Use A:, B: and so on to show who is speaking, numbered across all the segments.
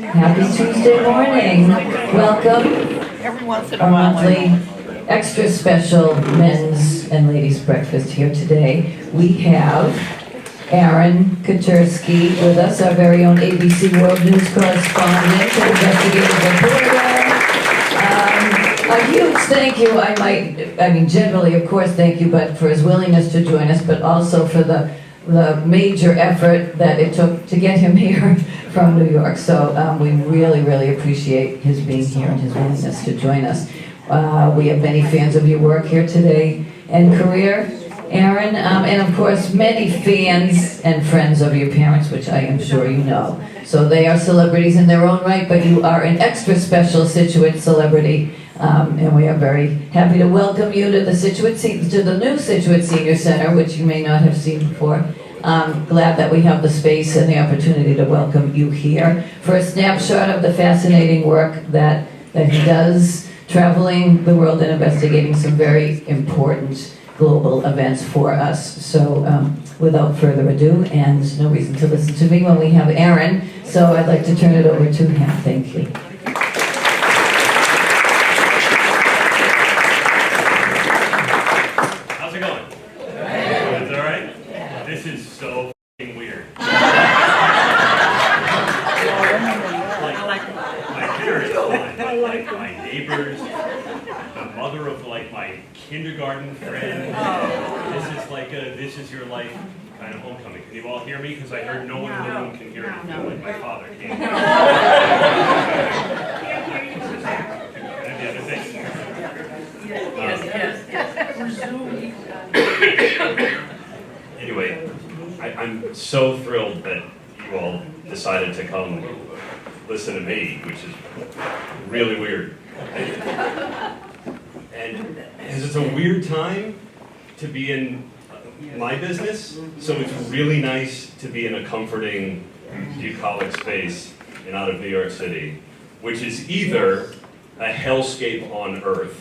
A: Happy Tuesday morning. Welcome.
B: Every once in a
A: Our
B: while.
A: monthly extra special men's and ladies breakfast here today. We have Aaron Katersky with us, our very own ABC World News correspondent and investigative reporter. A huge thank you, generally, of course, thank you, but for his willingness to join us, but also for the major effort that it took to get him here from New York. So we really, really appreciate his being here and his willingness to join us. We have many fans of your work here today and career, Aaron, and of course many fans and friends of your parents, which I am sure you know. So they are celebrities in their own right, but you are an extra special Scituate celebrity. And we are very happy to welcome you to the new Scituate Senior Center, which you may not have seen before. Glad that we have the space and the opportunity to welcome you here for a snapshot of the fascinating work that he does, traveling the world and investigating some very important global events for us. So without further ado, and no reason to listen to me when we have Aaron, so I'd like to turn it over to him. Thank you.
C: This is so f***ing weird. My parents, my neighbors, the mother of my kindergarten friend. This is your life kind of homecoming. Can you all hear me? Because I heard no one in the room can hear me. Like my father can't.
B: Can't hear you from back.
C: And the other thing.
B: Yes.
C: Anyway, I'm so thrilled that you all decided to come listen to me, which is really weird. And it's a weird time to be in my business, so it's really nice to be in a comforting, bucolic space and out of New York City, which is either a hellscape on earth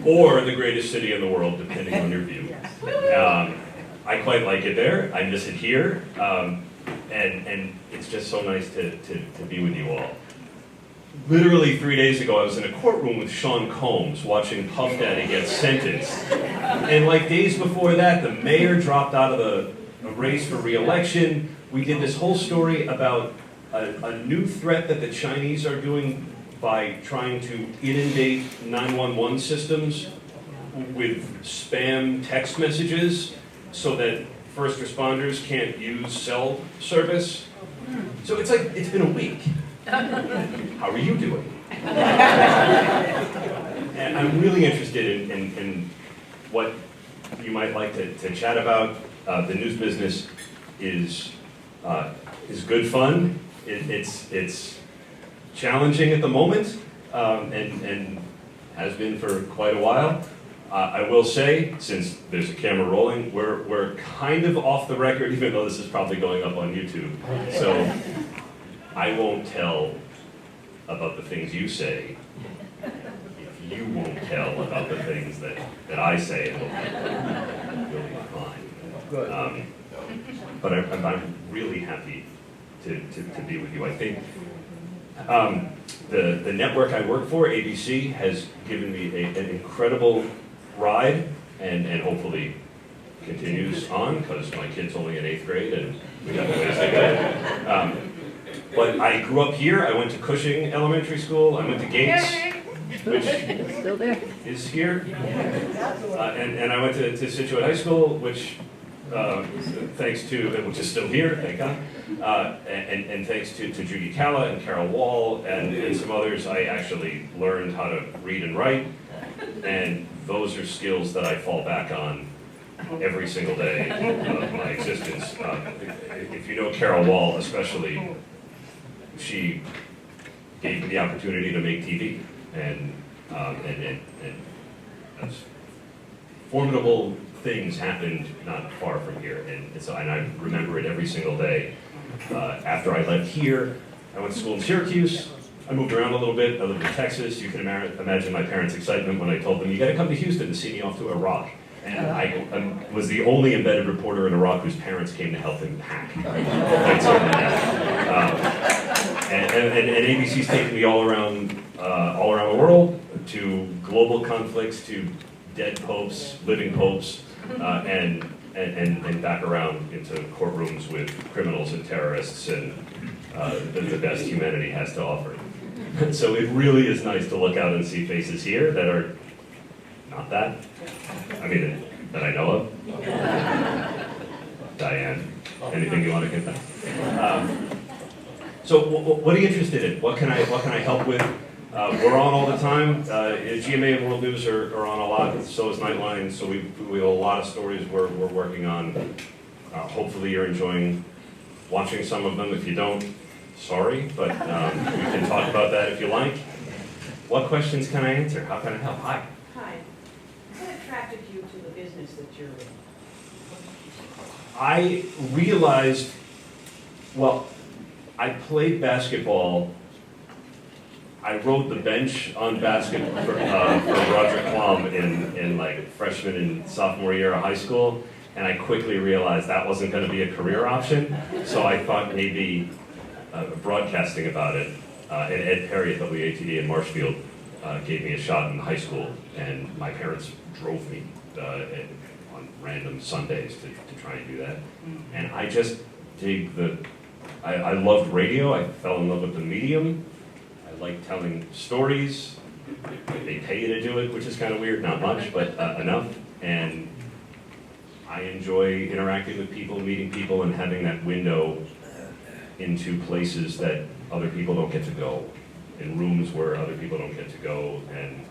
C: or the greatest city in the world, depending on your view. I quite like it there. I miss it here, and it's just so nice to be with you all. Literally 3 days ago, I was in a courtroom with Sean Combs watching Puff Daddy get sentenced. And like days before that, the mayor dropped out of the race for re-election. We did this whole story about a new threat that the Chinese are doing by trying to inundate 911 systems with spam text messages, so that first responders can't use cell service. So it's been a week. How are you doing? And I'm really interested in what you might like to chat about. The news business is good fun. It's challenging at the moment, and has been for quite a while. I will say, since there's a camera rolling, we're kind of off the record, even though this is probably going up on YouTube. So I won't tell about the things you say if you won't tell about the things that I say, and you'll be fine. But I'm really happy to be with you. I think the network I work for, ABC, has given me an incredible ride, and hopefully continues on, because my kid's only in 8th grade and we got a ways to go. But I grew up here. I went to Cushing Elementary School. I went to Gates, which
A: Still there.
C: is here. And I went to Scituate High School, which which is still here, thank God. And thanks to Judy Calla and Carol Wall and some others, I actually learned how to read and write. And those are skills that I fall back on every single day of my existence. If you know Carol Wall especially, she gave me the opportunity to make TV. And that's formidable things happened not far from here. And I remember it every single day. After I left here, I went to school in Syracuse. I moved around a little bit. I lived in Texas. You can imagine my parents' excitement when I told them, you got to come to Houston to see me off to Iraq. And I was the only embedded reporter in Iraq whose parents came to help him pack. And ABC's taken me all around the world, to global conflicts, to dead popes, living popes, and back around into courtrooms with criminals and terrorists and the best humanity has to offer. So it really is nice to look out and see faces here that are not that. I mean, that I know of. Diane, anything you want to get them? So what are you interested in? What can I help with? We're on all the time. GMA and World News are on a lot. So is Nightline. So we have a lot of stories we're working on. Hopefully you're enjoying watching some of them. If you don't, sorry, but we can talk about that if you like. What questions can I answer? How can I help? Hi.
D: Hi. What attracted you to the business that you're in?
C: I realized, well, I played basketball. I rode the bench on basketball for Roger Klum in like freshman and sophomore year of high school, and I quickly realized that wasn't going to be a career option. So I thought maybe broadcasting about it. And Ed Perry at WATD in Marshfield gave me a shot in high school, and my parents drove me on random Sundays to try and do that. And I just dig I loved radio. I fell in love with the medium. I like telling stories. They pay you to do it, which is kind of weird, not much, but enough. And I enjoy interacting with people, meeting people, and having that window into places that other people don't get to go, in rooms where other people don't get to go, and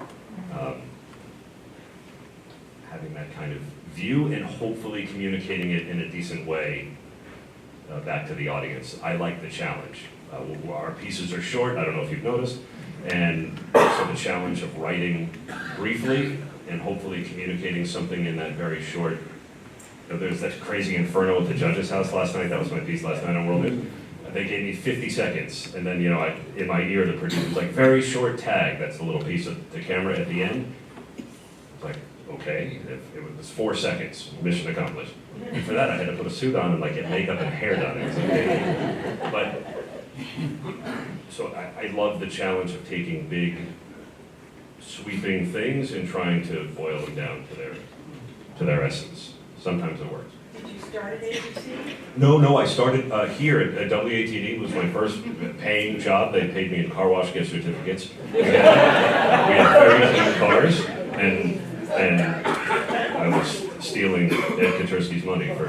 C: having that kind of view and hopefully communicating it in a decent way back to the audience. I like the challenge. Our pieces are short, I don't know if you've noticed, and so the challenge of writing briefly and hopefully communicating something in that very short. There's that crazy inferno at the judge's house last night. That was my piece last night on World News. They gave me 50 seconds, and then, in my ear, the producer was like, very short tag. That's the little piece of the camera at the end. It's like, okay, it was 4 seconds, mission accomplished. And for that, I had to put a suit on and like get makeup and hair done. It was okay. But, so I love the challenge of taking big, sweeping things and trying to boil them down to their essence. Sometimes it works.
D: Did you start at ABC?
C: No, I started here at WATD. Was my first paying job. They paid me in car wash gift certificates. We had very few cars, and I was stealing Ed Katersky's money for,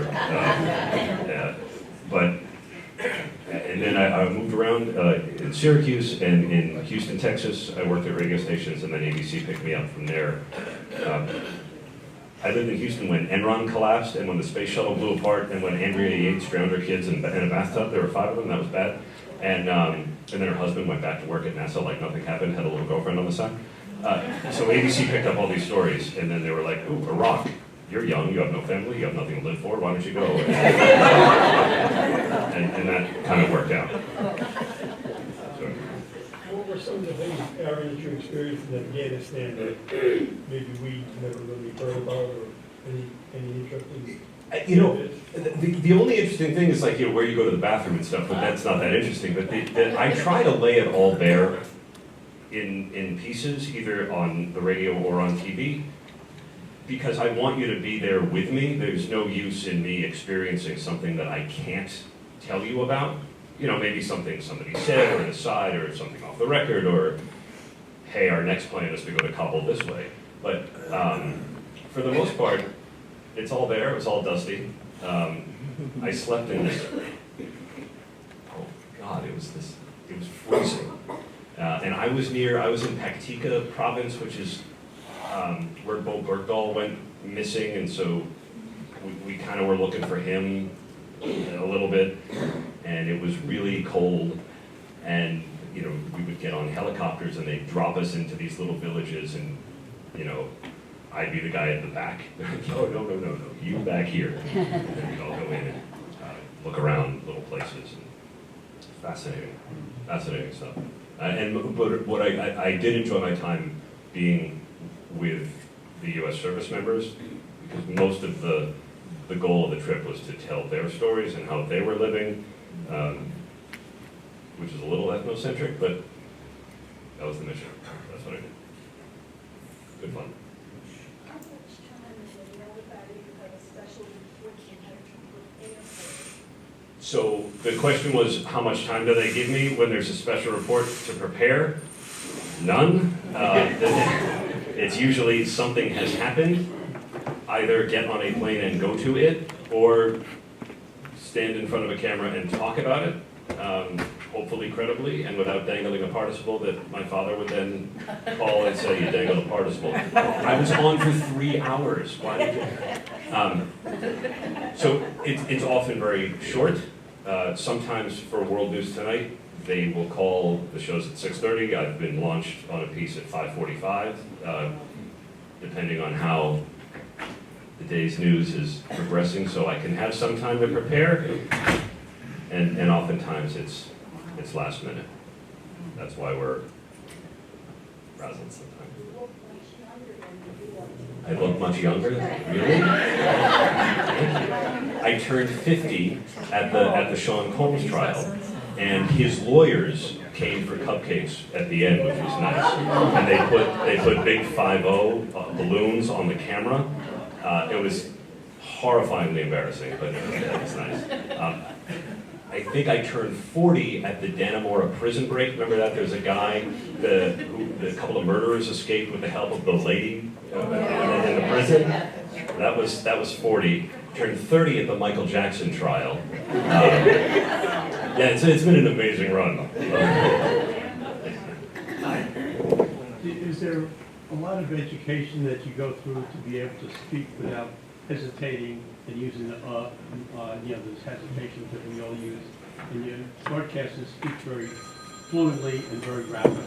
C: and then I moved around in Syracuse and in Houston, Texas. I worked at radio stations, and then ABC picked me up from there. I lived in Houston when Enron collapsed and when the space shuttle blew apart and when Andrea Yates drowned her kids in a bathtub. There were 5 of them. That was bad. And then her husband went back to work at NASA like nothing happened, had a little girlfriend on the side. So ABC picked up all these stories, and then they were like, ooh, Iraq. You're young, you have no family, you have nothing to live for, why don't you go? And that kind of worked out. So.
E: What were some of the things, Aaron, that you experienced in Afghanistan that maybe we never really heard about, or any interesting?
C: The only interesting thing is like, where you go to the bathroom and stuff, but that's not that interesting. But I try to lay it all bare in pieces, either on the radio or on TV, because I want you to be there with me. There's no use in me experiencing something that I can't tell you about. Maybe something somebody said, or an aside, or something off the record, or, hey, our next plan is to go to Kabul this way. But for the most part, it's all there. It was all dusty. I slept in this. Oh God, it was freezing. And I was in Paktika province, which is where Bo Bergdahl went missing, and so we kind of were looking for him a little bit, and it was really cold, and we would get on helicopters and they'd drop us into these little villages, and I'd be the guy at the back. No, you back here. And then we'd all go in and look around little places. And fascinating stuff. But what I did enjoy my time being with the U.S. service members, because most of the goal of the trip was to tell their stories and how they were living. which is a little ethnocentric, but that was the mission. That's what I did. Good fun.
D: How much time is it notified you of a special report you have to prepare for?
C: So the question was, how much time do they give me when there's a special report to prepare? None. It's usually something has happened, either get on a plane and go to it, or stand in front of a camera and talk about it, hopefully credibly and without dangling a participle that my father would then call and say, you dangled a participle. I was on for 3 hours. Why did you? So it's often very short. Sometimes for World News Tonight, they will call the shows at 6:30. I've been launched on a piece at 5:45, depending on how the day's news is progressing, so I can have some time to prepare, and oftentimes it's last minute. That's why we're frazzled sometimes. I look much younger, really? I turned 50 at the Sean Combs trial, and his lawyers came for cupcakes at the end, which was nice. And they put big 5-0 balloons on the camera. It was horrifyingly embarrassing, but it was nice. I think I turned 40 at the Dannemora prison break. Remember that? There's a guy, a couple of murderers escaped with the help of the lady in the prison. That was 40. Turned 30 at the Michael Jackson trial. Yeah, it's been an amazing run.
F: Is there a lot of education that you go through to be able to speak without hesitating and using those hesitations that we all use? And your broadcasters speak very fluently and very rapidly.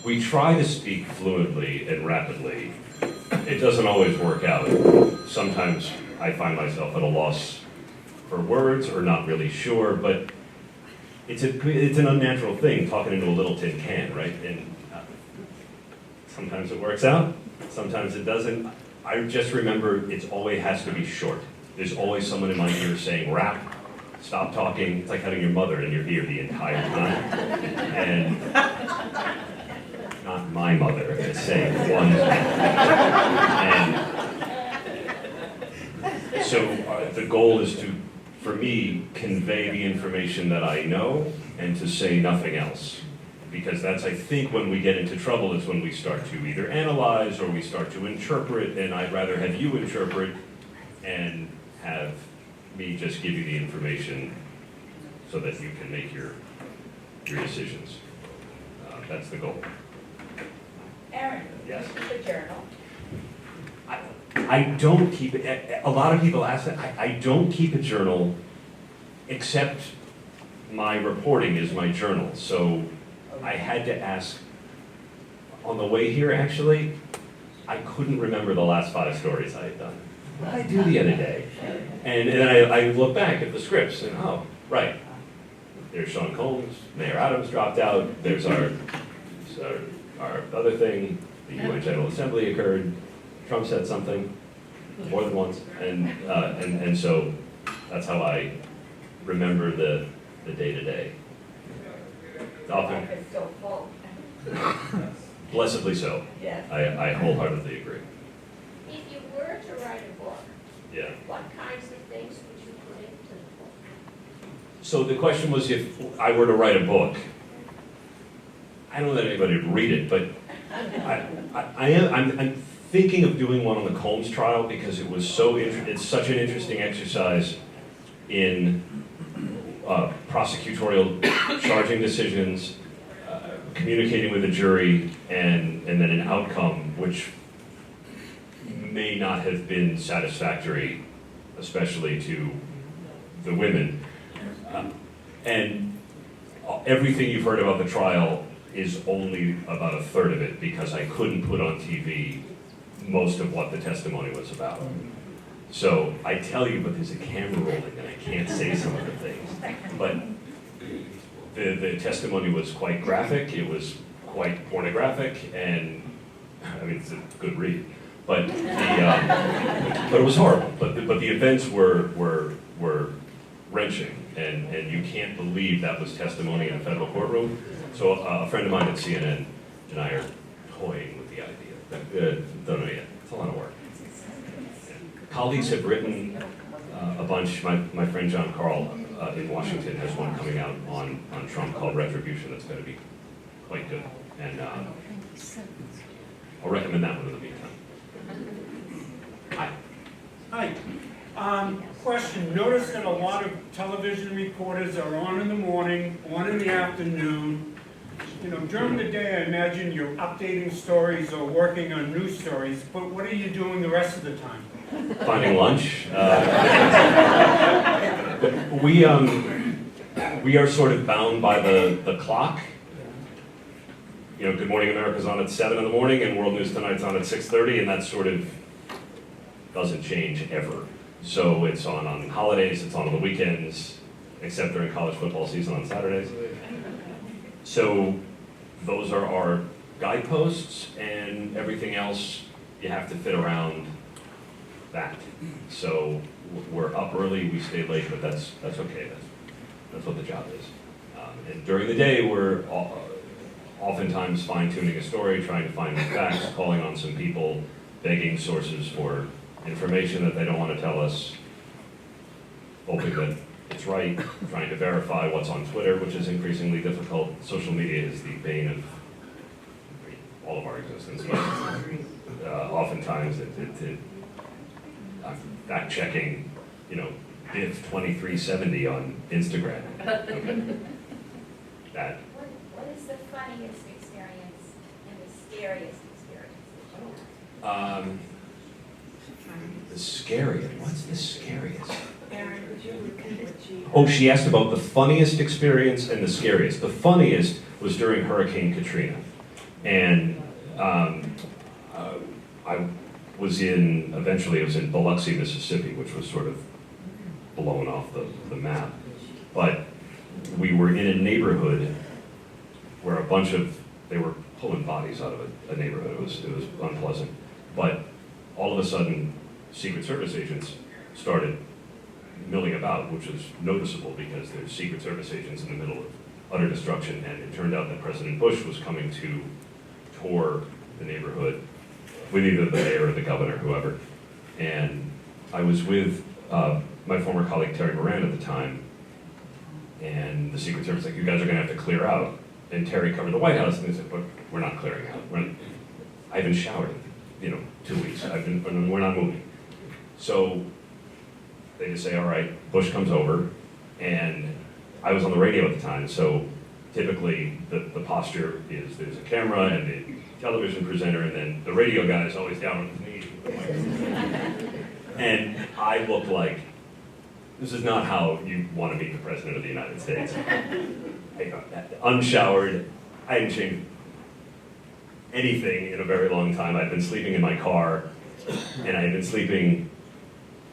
C: We try to speak fluently and rapidly. It doesn't always work out. Sometimes I find myself at a loss for words or not really sure, but it's an unnatural thing, talking into a little tin can, right? And sometimes it works out, sometimes it doesn't. I just remember it always has to be short. There's always someone in my ear saying, rap, stop talking. It's like having your mother in your ear the entire time. And not my mother, it's saying one thing. And so the goal is to, for me, convey the information that I know and to say nothing else. Because that's, I think, when we get into trouble is when we start to either analyze or we start to interpret, and I'd rather have you interpret and have me just give you the information so that you can make your decisions. That's the goal.
D: Aaron,
C: Yes.
D: you keep a journal.
C: I don't keep it. A lot of people ask that. I don't keep a journal, except my reporting is my journal. So I had to ask, on the way here actually, I couldn't remember the last 5 stories I had done. What did I do the other day? And then I look back at the scripts and, oh, right. There's Sean Combs, Mayor Adams dropped out, there's our other thing, the UN General Assembly occurred, Trump said something, more than once, and so that's how I remember the day-to-day. Often,
D: It's still full.
C: blessedly so.
D: Yes.
C: I wholeheartedly agree.
G: If you were to write a book,
C: Yeah.
G: what kinds of things would you put into the book?
C: So the question was, if I were to write a book, I don't know that anybody would read it, but I'm thinking of doing one on the Combs trial because it was it's such an interesting exercise in prosecutorial charging decisions, communicating with the jury, and then an outcome which may not have been satisfactory, especially to the women. And everything you've heard about the trial is only about a third of it because I couldn't put on TV most of what the testimony was about. So I tell you, but there's a camera rolling and I can't say some of the things. But the testimony was quite graphic, it was quite pornographic, and I mean, it's a good read. But but it was horrible. But the events were wrenching. And you can't believe that was testimony in a federal courtroom. So a friend of mine at CNN and I are toying with the idea. Don't know yet. It's a lot of work. Colleagues have written a bunch. My friend John Carl in Washington has one coming out on Trump called Retribution that's going to be quite good. And I'll recommend that one in the meantime. Hi.
H: Hi. Question, notice that a lot of television reporters are on in the morning, on in the afternoon. You know, during the day, I imagine you're updating stories or working on news stories, but what are you doing the rest of the time?
C: Finding lunch. We are sort of bound by the clock. You know, Good Morning America's on at 7 in the morning and World News Tonight's on at 6:30, and that sort of doesn't change ever. So it's on holidays, it's on the weekends, except during college football season on Saturdays. So those are our guideposts, and everything else you have to fit around that. So we're up early, we stay late, but that's okay. That's what the job is. And during the day, we're oftentimes fine-tuning a story, trying to find the facts, calling on some people, begging sources for information that they don't want to tell us, hoping that it's right, trying to verify what's on Twitter, which is increasingly difficult. Social media is the bane of all of our existence. But oftentimes, I'm fact-checking, you know, Biff 2370 on Instagram. Okay. That.
G: What is the funniest experience and the scariest experience that you had?
C: The scariest. What's the scariest?
B: Aaron, would you repeat what she?
C: Oh, she asked about the funniest experience and the scariest. The funniest was during Hurricane Katrina. And I was eventually it was in Biloxi, Mississippi, which was sort of blown off the map. But we were in a neighborhood where they were pulling bodies out of a neighborhood. It was unpleasant. But all of a sudden, Secret Service agents started milling about, which was noticeable because there's Secret Service agents in the middle of utter destruction, and it turned out that President Bush was coming to tour the neighborhood with either the mayor or the governor, whoever. And I was with my former colleague Terry Moran at the time, and the Secret Service was like, you guys are gonna have to clear out. And Terry covered the White House, and they said, but we're not clearing out. I haven't showered in 2 weeks. We're not moving. So they just say, all right, Bush comes over, and I was on the radio at the time, so typically the posture is there's a camera and the television presenter, and then the radio guy is always down on his knees. And I look like, this is not how you want to meet the President of the United States. Unshowered, I hadn't changed anything in a very long time. I'd been sleeping in my car, and I had been sleeping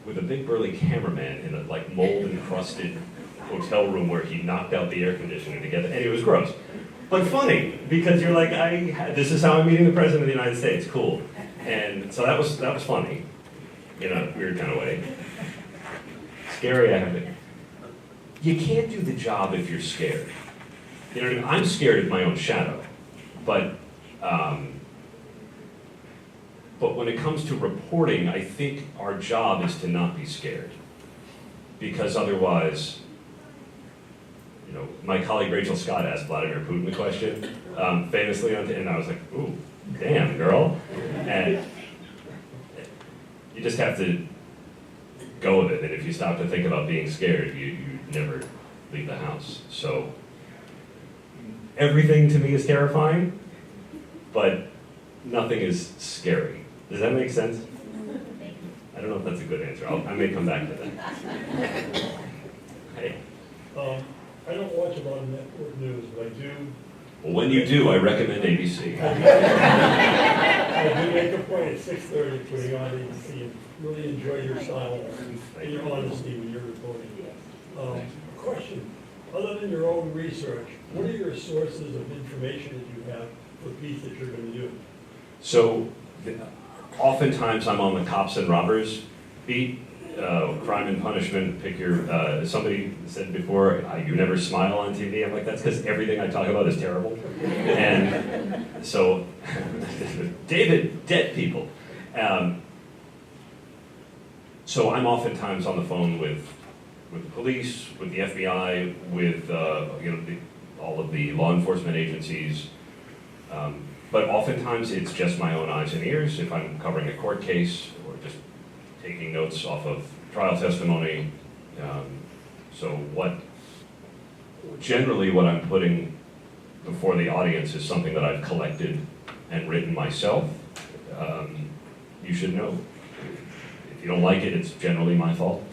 C: with a big burly cameraman in a mold-encrusted hotel room where he knocked out the air conditioning to get it, and it was gross. But funny, because you're like, this is how I'm meeting the President of the United States, cool. And so that was funny, in a weird kind of way. Scary, you can't do the job if you're scared. You know what I mean? I'm scared of my own shadow, but when it comes to reporting, I think our job is to not be scared, because otherwise, my colleague Rachel Scott asked Vladimir Putin the question, famously, and I was like, ooh, damn, girl. And you just have to go with it, and if you stop to think about being scared, you never leave the house. So everything to me is terrifying, but nothing is scary. Does that make sense? I don't know if that's a good answer. I may come back to that. Hey.
E: I don't watch a lot of network news, but I do.
C: Well, when you do, I recommend ABC.
E: I do make a point at 6:30 putting on ABC and really enjoy your style and your honesty when you're reporting. Question, other than your own research, what are your sources of information that you have for the piece that you're going to do?
C: So, oftentimes I'm on the cops and robbers beat. crime and punishment, pick your, somebody said before, you never smile on TV. I'm like, that's because everything I talk about is terrible. And so, David, dead people. So I'm oftentimes on the phone with the police, with the FBI, with all of the law enforcement agencies. But oftentimes it's just my own eyes and ears if I'm covering a court case or just taking notes off of trial testimony. So generally what I'm putting before the audience is something that I've collected and written myself. You should know. If you don't like it, it's generally my fault.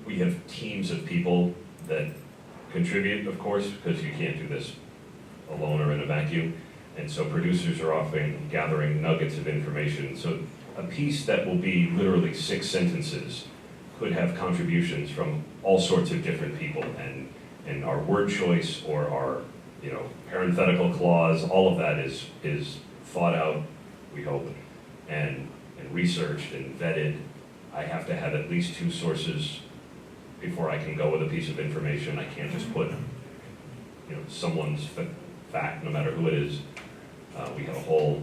C: We have teams of people that contribute, of course, because you can't do this alone or in a vacuum. And so producers are often gathering nuggets of information. So a piece that will be literally 6 sentences could have contributions from all sorts of different people. And our word choice or our parenthetical clause, all of that is thought out, we hope, and researched and vetted. I have to have at least 2 sources before I can go with a piece of information. I can't just put someone's fact, no matter who it is. We have a whole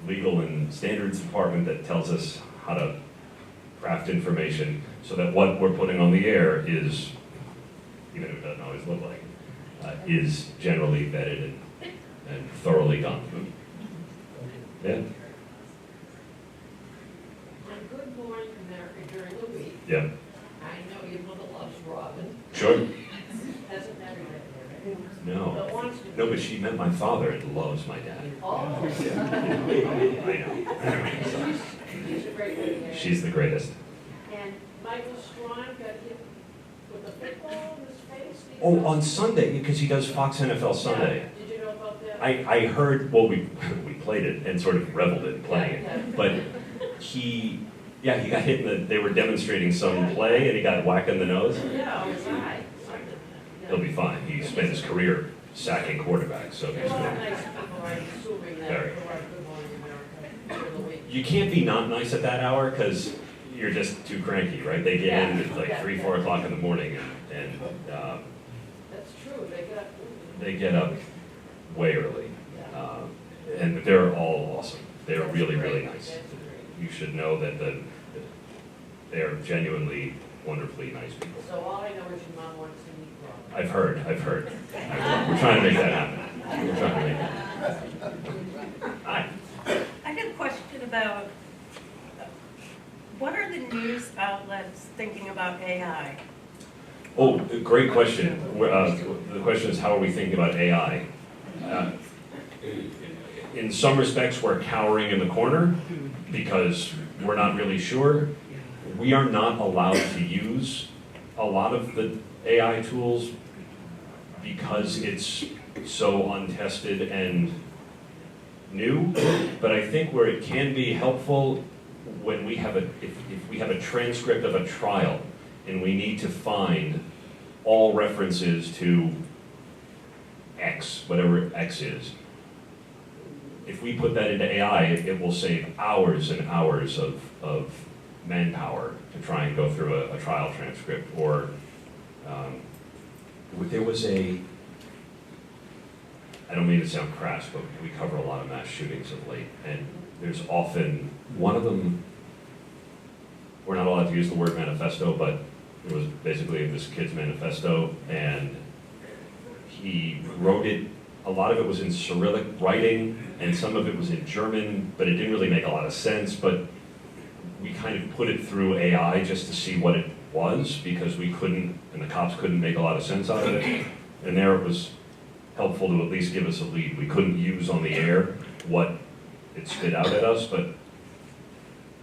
C: legal and standards department that tells us how to craft information so that what we're putting on the air is, even if it doesn't always look like it, is generally vetted and thoroughly done. Yeah?
B: On Good Morning America during the week,
C: Yeah.
B: I know your mother loves Robin.
C: Sure?
B: Hasn't married her.
C: No.
B: But wants to.
C: No, but she met my father and loves my dad.
B: Oh.
C: I know.
B: She's a great lady.
C: She's the greatest.
B: And Michael Strawn got hit with a football in his face.
C: Oh, on Sunday, because he does Fox NFL Sunday.
B: Yeah. Did you know about that?
C: I heard, well, we played it and sort of reveled in playing it. But he got hit in they were demonstrating some play and he got whacked in the nose.
B: Yeah, it was I.
C: He'll be fine. He spent his career sacking quarterbacks, so he's
B: A lot of
C: good.
B: nice people are assuming that
C: Very.
B: for our Good Morning America during the week.
C: You can't be not nice at that hour because you're just too cranky, right? They get in at like 3, 4 o'clock in the morning and
B: That's true, they get up.
C: they get up way early. And they're all awesome. They're really, really nice. You should know that they are genuinely, wonderfully nice people.
B: So all I know is your mom wants to meet Rob.
C: I've heard. We're trying to make that happen. We're trying to make that happen. Hi.
I: I got a question about, what are the news outlets thinking about AI?
C: Oh, great question. The question is, how are we thinking about AI? In some respects, we're cowering in the corner because we're not really sure. We are not allowed to use a lot of the AI tools because it's so untested and new. But I think where it can be helpful when we have if we have a transcript of a trial and we need to find all references to X, whatever X is. If we put that into AI, it will save hours and hours of manpower to try and go through a trial transcript. Or there was I don't mean to sound crass, but we cover a lot of mass shootings of late, and there's often, one of them, we're not allowed to use the word manifesto, but it was basically this kid's manifesto, and he wrote it. A lot of it was in Cyrillic writing, and some of it was in German, but it didn't really make a lot of sense. But we kind of put it through AI just to see what it was, because we couldn't, and the cops couldn't make a lot of sense out of it. And there it was helpful to at least give us a lead. We couldn't use on the air what it spit out at us, but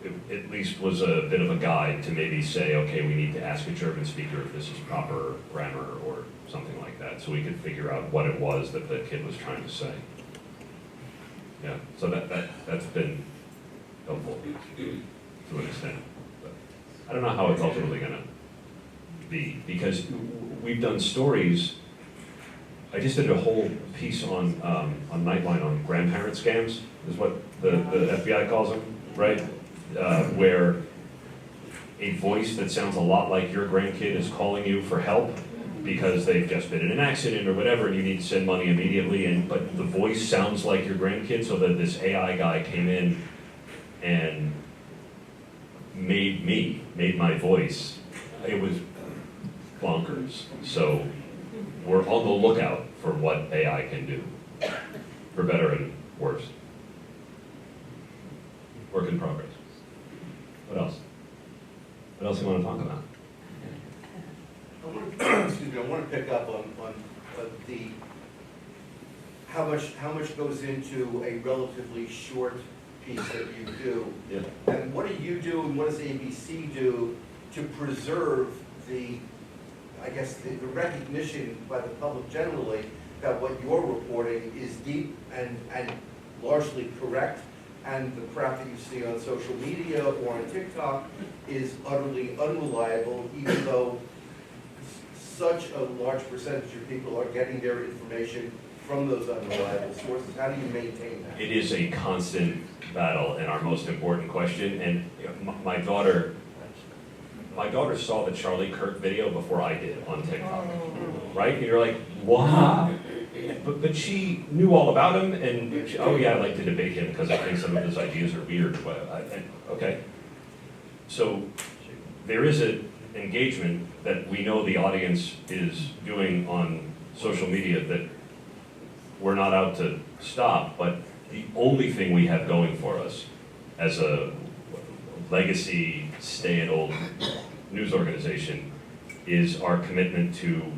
C: it at least was a bit of a guide to maybe say, okay, we need to ask a German speaker if this is proper grammar or something like that, so we could figure out what it was that the kid was trying to say. Yeah, so that's been helpful to an extent. But I don't know how it's ultimately gonna be, because we've done stories. I just did a whole piece on Nightline on grandparent scams, is what the FBI calls them, right? where a voice that sounds a lot like your grandkid is calling you for help because they've just been in an accident or whatever and you need to send money immediately, but the voice sounds like your grandkid, so that this AI guy came in and made my voice. It was bonkers. So we're on the lookout for what AI can do, for better and worse. Work in progress. What else? What else do you want to talk about?
J: Excuse me, I want to pick up on the, how much goes into a relatively short piece that you do.
C: Yeah.
J: And what do you do and what does ABC do to preserve the recognition by the public generally that what you're reporting is deep and largely correct, and the crap that you see on social media or on TikTok is utterly unreliable, even though such a large percentage of people are getting their information from those unreliable sources? How do you maintain that?
C: It is a constant battle and our most important question. And my daughter saw the Charlie Kirk video before I did on TikTok, right? And you're like, what? But she knew all about him, and she, oh yeah, I like to debate him because I think some of his ideas are weird. Okay. So there is an engagement that we know the audience is doing on social media that we're not out to stop, but the only thing we have going for us as a legacy stay-at-home news organization is our commitment to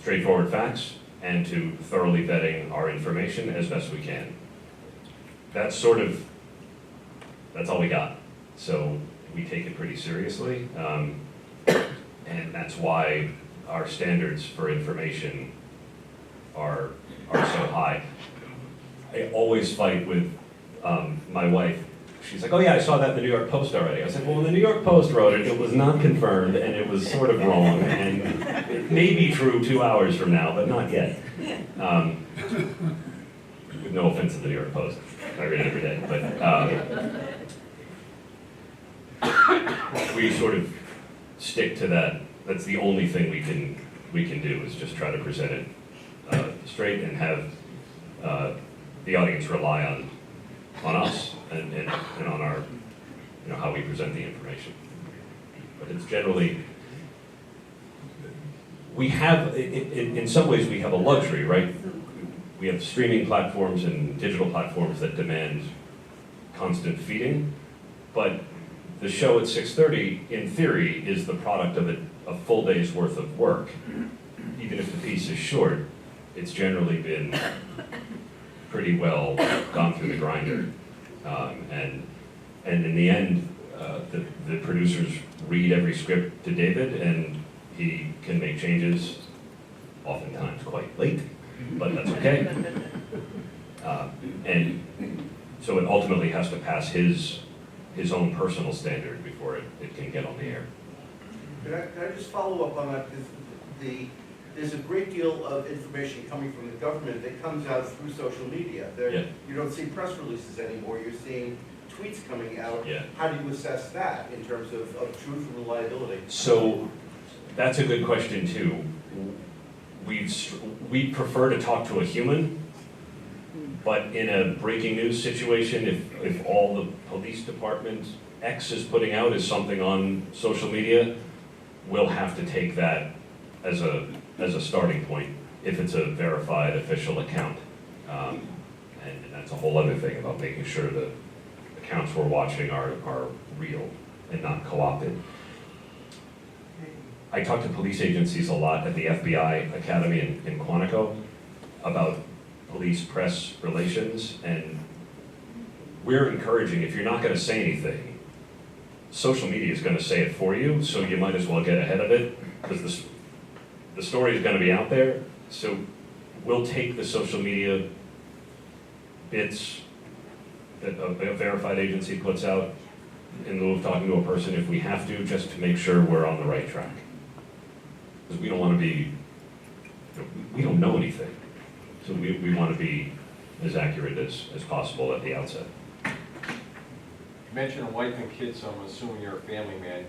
C: straightforward facts and to thoroughly vetting our information as best we can. That's all we got. So we take it pretty seriously, and that's why our standards for information are so high. I always fight with my wife. She's like, oh yeah, I saw that in the New York Post already. I said, well, when the New York Post wrote it, it was not confirmed, and it was sort of wrong, and it may be true 2 hours from now, but not yet. With no offense to the New York Post. I read it every day, but we sort of stick to that. That's the only thing we can do, is just try to present it straight and have the audience rely on us and on our, how we present the information. But it's generally, we have, in some ways we have a luxury, right? We have streaming platforms and digital platforms that demand constant feeding, but the show at 6:30, in theory, is the product of a full day's worth of work. Even if the piece is short, it's generally been pretty well gone through the grinder. And in the end, the producers read every script to David, and he can make changes, oftentimes quite late, but that's okay. And so it ultimately has to pass his own personal standard before it can get on the air.
J: Can I just follow up on that? Because there's a great deal of information coming from the government that comes out through social media.
C: Yeah.
J: You don't see press releases anymore. You're seeing tweets coming out.
C: Yeah.
J: How do you assess that in terms of truth and reliability?
C: So that's a good question too. We prefer to talk to a human, but in a breaking news situation, if all the police department X is putting out is something on social media, we'll have to take that as a starting point if it's a verified official account. And that's a whole other thing about making sure the accounts we're watching are real and not co-opted. I talk to police agencies a lot at the FBI Academy in Quantico about police press relations, and we're encouraging, if you're not going to say anything, social media is going to say it for you, so you might as well get ahead of it, because the story is going to be out there. So we'll take the social media bits that a verified agency puts out in lieu of talking to a person if we have to, just to make sure we're on the right track. Because we don't want to be, we don't know anything. So we want to be as accurate as possible at the outset.
K: mentioned a wife and kids, so I'm assuming you're a family man.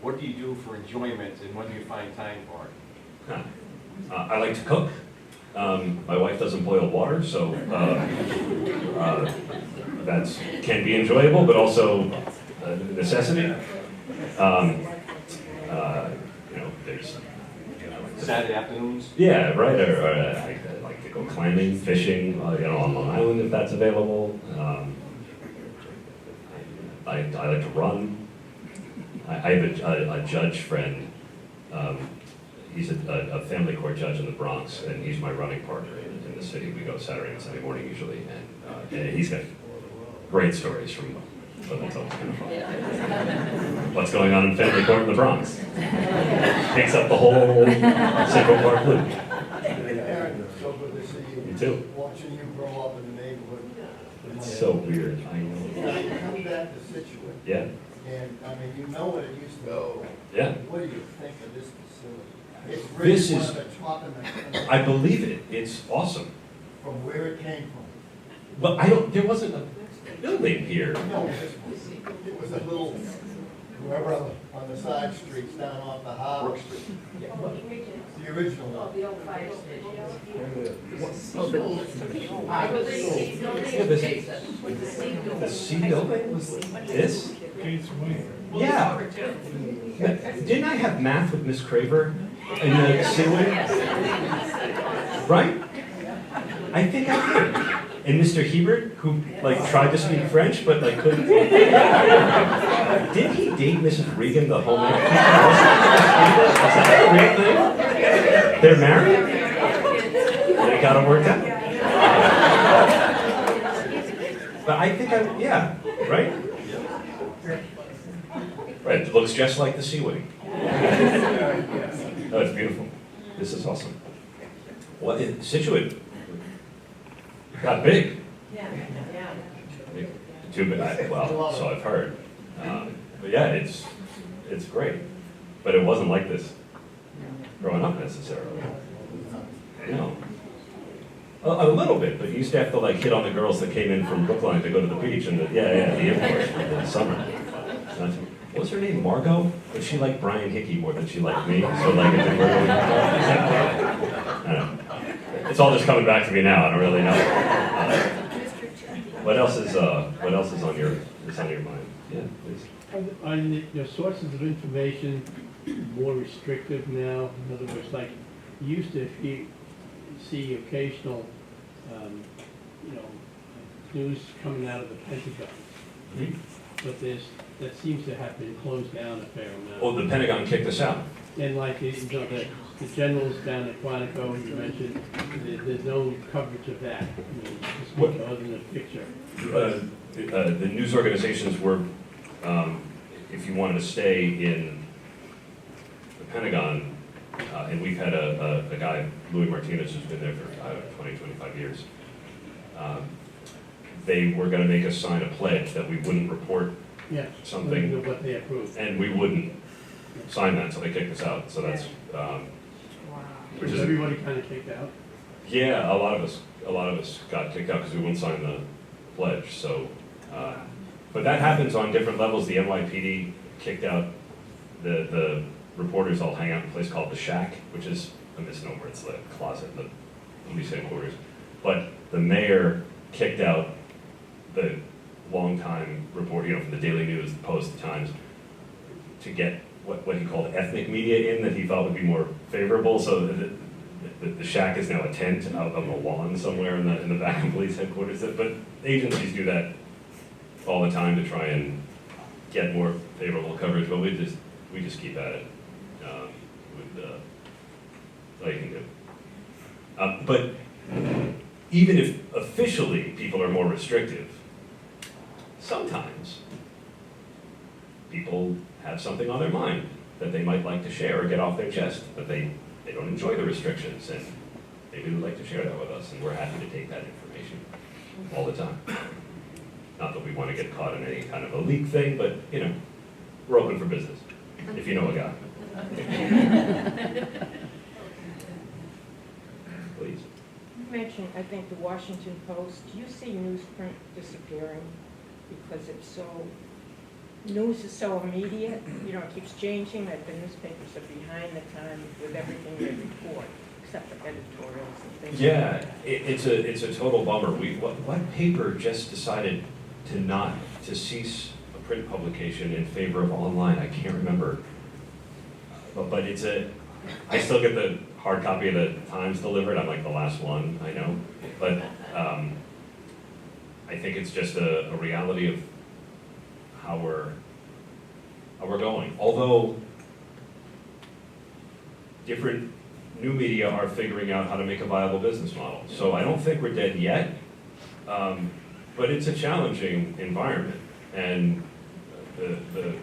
K: What do you do for enjoyment, and when do you find time for it?
C: I like to cook. My wife doesn't boil water, so that can be enjoyable, but also a necessity. There's
K: Saturday afternoons?
C: yeah, right. Or I like to go clamming, fishing, on Long Island if that's available. I like to run. I have a judge friend. He's a family court judge in the Bronx, and he's my running partner in the city. We go Saturday and Sunday morning usually, and he's got great stories from that's always kind of fun. What's going on in family court in the Bronx? Takes up the whole Central Park loop.
L: Aaron, it's so good to see you.
C: You too.
L: Watching you grow up in the neighborhood.
C: It's so weird, I know.
L: Come back to Scituate.
C: Yeah,
L: And, I mean, you know what it used to be.
C: yeah.
L: What do you think of this facility? It's really
C: This
L: one
C: is,
L: of the top in the country
C: I believe it. It's awesome.
L: from where it came from.
C: But there wasn't a building here.
L: No, it was a little, wherever on the side streets down off the harbor. The original one.
B: The old fire station.
C: The C building was this? Yeah. Didn't I have math with Miss Craver in the C wing? Right? I think I did. And Mr. Hebert, who tried to speak French but couldn't. Did he date Mrs. Regan, the home ec teacher? Was that a real thing? They're married? They got it worked out? But I think yeah, right? Right, it looks just like the Sea Wing. Oh, it's beautiful. This is awesome. What, Scituate got big.
B: Yeah.
C: Too big, well, so I've heard. But yeah, it's great. But it wasn't like this growing up necessarily. No. A little bit, but you used to have to hit on the girls that came in from Brookline to go to the beach, and the imports for the summer. What was her name? Margot? But she liked Brian Hickey more than she liked me, so it didn't really. I don't know. It's all just coming back to me now. I don't really know. What else is on your mind? Yeah, please.
F: Are your sources of information more restrictive now? In other words, you used to see occasional, news coming out of the Pentagon.
C: Mm-hmm.
F: But that seems to have been closed down a fair amount.
C: Oh, the Pentagon kicked us out.
F: And the generals down at Quantico, you mentioned, there's no coverage of that. Other than a picture.
C: The news organizations were, if you wanted to stay in the Pentagon, and we've had a guy, Louis Martinez, who's been there for 20, 25 years. They were going to make us sign a pledge that we wouldn't report something,
F: what they approved.
C: and we wouldn't sign that, so they kicked us out. So that's which is
F: everybody kind of kicked out.
C: Yeah, a lot of us got kicked out because we wouldn't sign the pledge. So, but that happens on different levels. The NYPD kicked out the reporters. All hang out in a place called the Shack, which is a misnomer. It's the closet, the police headquarters. But the mayor kicked out the longtime reporter, from the Daily News, the Post, the Times, to get what he called ethnic media in that he thought would be more favorable. So the Shack is now a tent out on a lawn somewhere in the back of police headquarters. But agencies do that all the time to try and get more favorable coverage. But we just keep at it with all you can do. But even if officially people are more restrictive, sometimes people have something on their mind that they might like to share or get off their chest, that they don't enjoy the restrictions, and maybe would like to share that with us, and we're happy to take that information all the time. Not that we want to get caught in any kind of a leak thing, but, we're open for business, if you know a guy. Please.
M: You mentioned, I think, the Washington Post. Do you see newsprint disappearing? because it's so, news is so immediate, you know, it keeps changing, that the newspapers are behind the times with everything they report, except for editorials and things.
C: Yeah,
M: like that.
C: it's a total bummer. What paper just decided to cease a print publication in favor of online? I can't remember. But I still get the hard copy of the Times delivered. I'm like the last one, I know. But I think it's just a reality of how we're going. Although different new media are figuring out how to make a viable business model. So I don't think we're dead yet, but it's a challenging environment. And the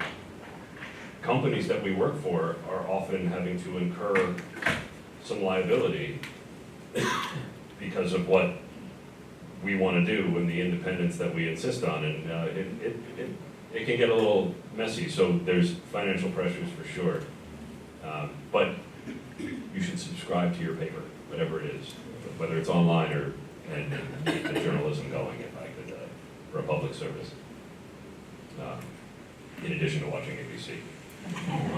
C: companies that we work for are often having to incur some liability because of what we want to do and the independence that we insist on. And it can get a little messy, so there's financial pressures for sure. But you should subscribe to your paper, whatever it is, whether it's online or and keep the journalism going if I could, for a public service. In addition to watching ABC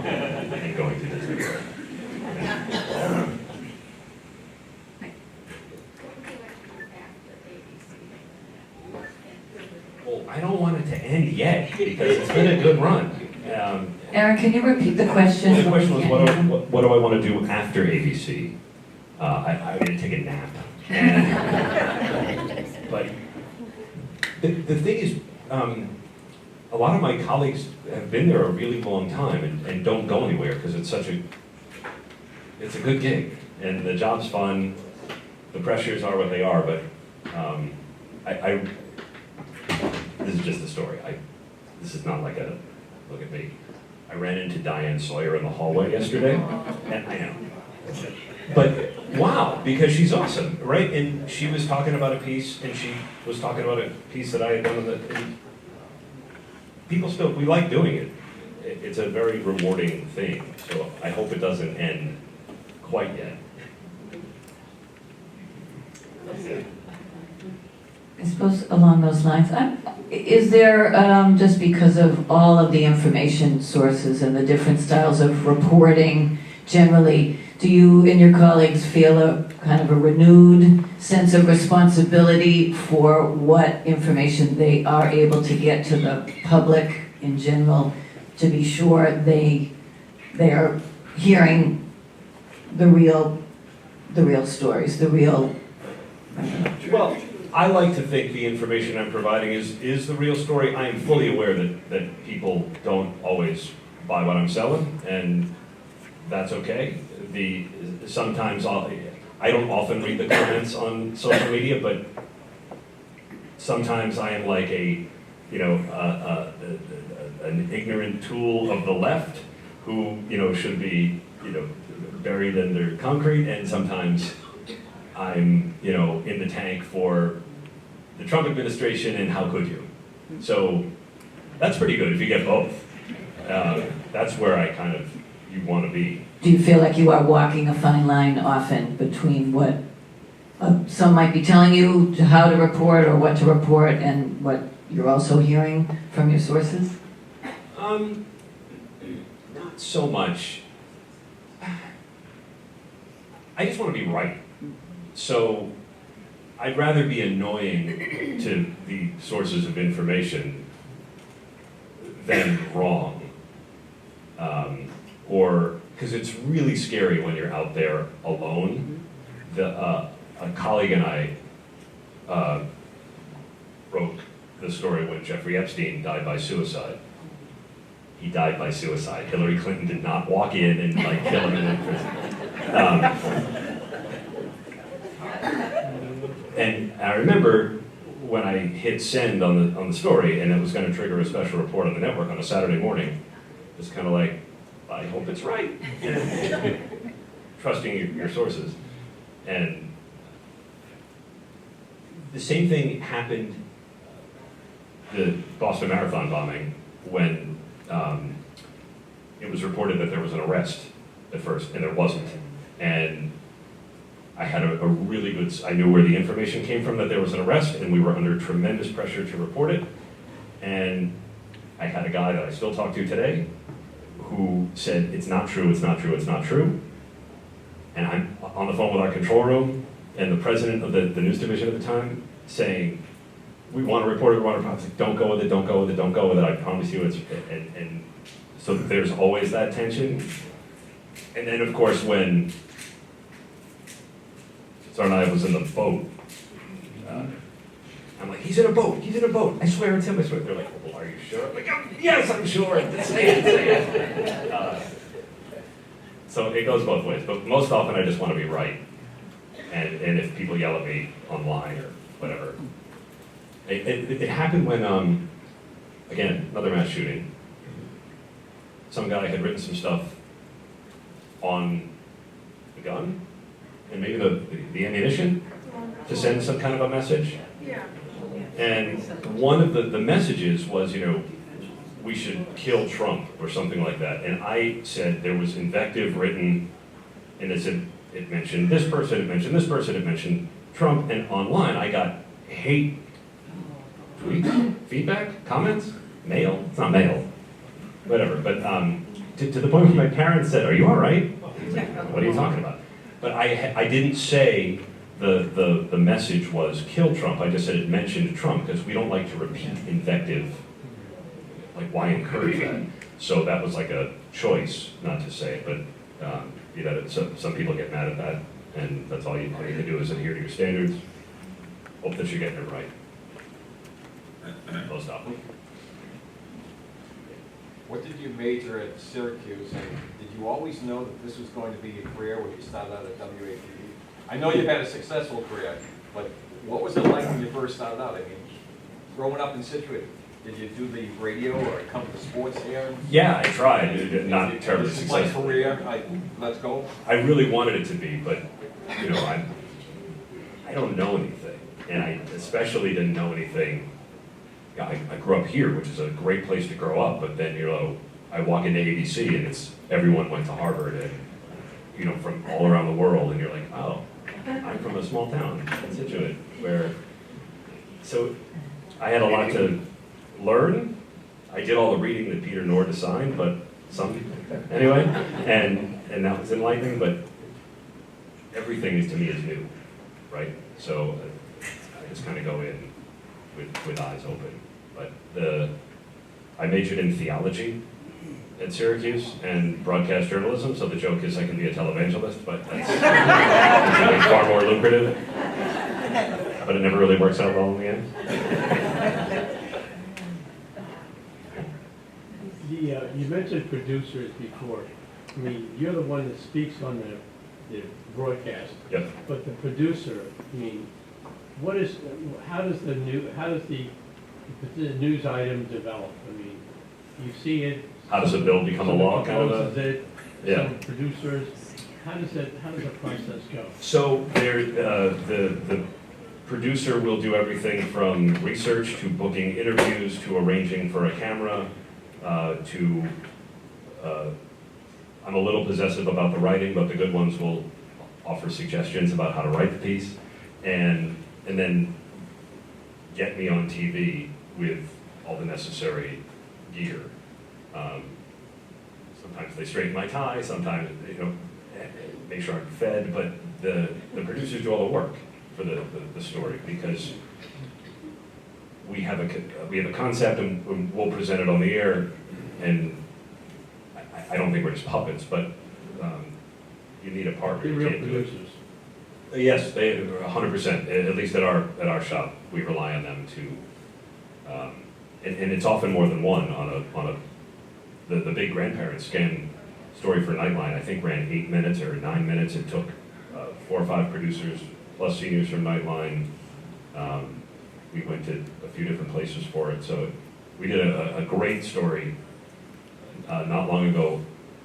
C: and going to Disney World. Well, I don't want it to end yet because it's been a good run.
A: Aaron, can you repeat the question?
C: The question was, what do I want to do after ABC? I'm going to take a nap. But the thing is, a lot of my colleagues have been there a really long time and don't go anywhere because it's a good gig and the job's fun. The pressures are what they are, but this is just a story. This is not like a look at me. I ran into Diane Sawyer in the hallway yesterday, and I know. But wow, because she's awesome, right? And she was talking about a piece, and she was talking about a piece that I had done and people still, we like doing it. It's a very rewarding thing, so I hope it doesn't end quite yet.
A: I suppose along those lines, is there, just because of all of the information sources and the different styles of reporting generally, do you and your colleagues feel a kind of a renewed sense of responsibility for what information they are able to get to the public in general, to be sure they are hearing the real stories, the real...
C: Well, I like to think the information I'm providing is the real story. I am fully aware that people don't always buy what I'm selling, and that's okay. Sometimes I don't often read the comments on social media, but sometimes I am like an ignorant tool of the left who should be buried under concrete, and sometimes I'm in the tank for the Trump administration and how could you? So that's pretty good if you get both. That's where you want to be.
A: Do you feel like you are walking a fine line often between what some might be telling you how to report or what to report and what you're also hearing from your sources?
C: Not so much. I just want to be right. So I'd rather be annoying to the sources of information than wrong. Or, because it's really scary when you're out there alone. A colleague and I wrote the story when Jeffrey Epstein died by suicide. He died by suicide. Hillary Clinton did not walk in and kill him in prison. And I remember when I hit send on the story, and it was going to trigger a special report on the network on a Saturday morning. It's kind of like, I hope it's right. Trusting your sources. And the same thing happened, the Boston Marathon bombing, when it was reported that there was an arrest at first, and there wasn't. And I had a really good, I knew where the information came from that there was an arrest, and we were under tremendous pressure to report it. And I had a guy that I still talk to today who said, it's not true, it's not true, it's not true. And I'm on the phone with our control room and the president of the news division at the time saying, we want to report it, we want to report it. I was like, don't go with it, don't go with it, don't go with it. I promise you it's, and so there's always that tension. And then of course when Tsarnaev was in the boat, I'm like, he's in a boat, I swear it's him, I swear. They're like, well, are you sure? I'm like, oh, yes, I'm sure, say it. So it goes both ways, but most often I just want to be right. And if people yell at me online or whatever. It happened when, again, another mass shooting. Some guy had written some stuff on the gun, and maybe the ammunition, to send some kind of a message.
I: Yeah.
C: And one of the messages was, you know, we should kill Trump or something like that. And I said there was invective written, and it said, it mentioned this person, it mentioned this person, it mentioned Trump. And online I got hate tweets, feedback, comments, mail. It's not mail, whatever. But to the point where my parents said, are you all right? Like, what are you talking about? But I didn't say the message was kill Trump. I just said it mentioned Trump because we don't like to repeat invective. Like, why encourage that? So that was like a choice not to say it, but you know, some people get mad at that, and that's all you can do is adhere to your standards. Hope that you're getting it right. Most often.
K: What did you major at Syracuse, and did you always know that this was going to be your career when you started out at WATD? I know you've had a successful career, but what was it like when you first started out? I mean, growing up in Scituate, did you do the radio or come to sports here?
C: Yeah, I tried. Not terribly
K: This is my
C: successful.
K: career. Let's go.
C: I really wanted it to be, but you know, I don't know anything, and I especially didn't know anything. Yeah, I grew up here, which is a great place to grow up, but then, you know, I walk into ABC and it's everyone went to Harvard and, you know, from all around the world, and you're like, oh, I'm from a small town in Scituate, where, so I had a lot to learn. I did all the reading that Peter Nord assigned, but anyway, and that was enlightening, but everything is, to me, is new, right? So I just kind of go in with eyes open. But I majored in theology at Syracuse and broadcast journalism, so the joke is I can be a televangelist, but that's far more lucrative. But it never really works out well in the end.
F: You mentioned producers before. I mean, you're the one that speaks on the broadcast.
C: Yep.
F: But the producer, I mean, how does the news item develop? I mean, you see it.
C: How does a bill become a law, kind of a? Yeah.
F: Some producers. How does the process go?
C: So the producer will do everything from research to booking interviews to arranging for a camera I'm a little possessive about the writing, but the good ones will offer suggestions about how to write the piece, and then get me on TV with all the necessary gear. Sometimes they straighten my tie, sometimes, you know, make sure I'm fed, but the producers do all the work for the story, because we have a concept and we'll present it on the air, and I don't think we're just puppets, but you need a partner.
F: They're real producers.
C: Yes, they 100%. At least at our shop, we rely on them to, and it's often more than one on the big grandparents scan story for Nightline. I think ran 8 minutes or 9 minutes. It took 4 or 5 producers plus seniors from Nightline. We went to a few different places for it, so we did a great story not long ago